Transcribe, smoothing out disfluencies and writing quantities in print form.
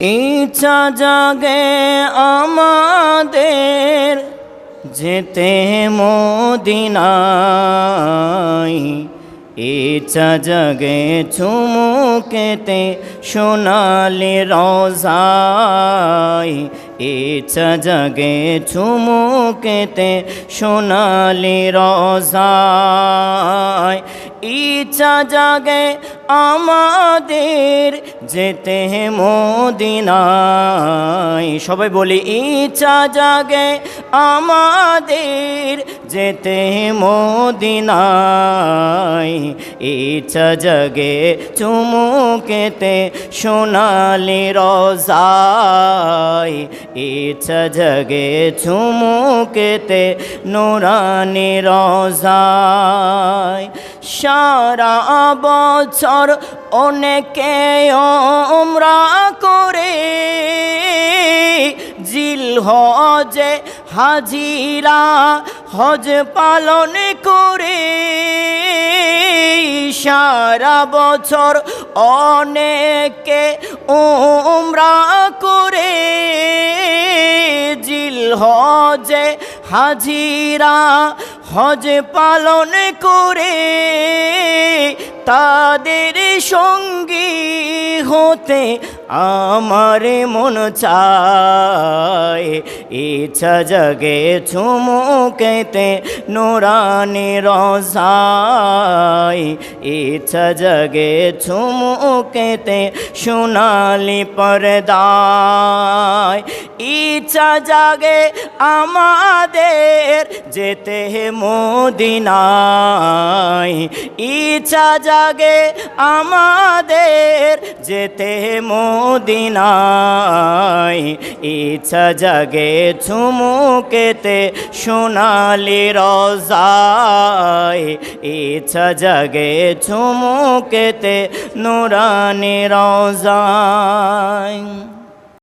ইচ্ছা জাগে আমাদের যেতে মদিনায়, ইচ্ছা জাগে চুমুকেতে সোনালি রওজায়, ইচ্ছা জাগে চুমুকেতে সোনালি রওজায়। ইচ্ছা জাগে আমাদের যেতে মদিনায়, সবাই বলি ইচ্ছা জাগে আমাদের যেতে মদিনায়, ইচ্ছা জাগে চুমুকেতে সোনালি রওজায়, ইচ্ছা জাগে চুমুকেতে নুরানি রওজায়। সারা বছর অনেকে উমরা করে, জিলহজে হাজিরা হজ পালন করে। সারা বছর অনেকে উমরা করে, জিলহজে হাজিরা হজ পালন করে। তাদের সঙ্গী হতে আমার মন চায়, ইচ্ছা জাগে চুমুকেতে নুরানি রওজায়, ইচ্ছা জাগে চুমুকেতে সোনালি পর্দায়। ইচ্ছা জাগে আমাদের যেতে মদিনায়, ইচ্ছা জাগে আমাদের যেতে মদিনায়, ইচ্ছা জাগে চুমুকেতে সোনালি রওজায়, ইচ্ছা জাগে চুমুকেতে নুরানি রওজায়।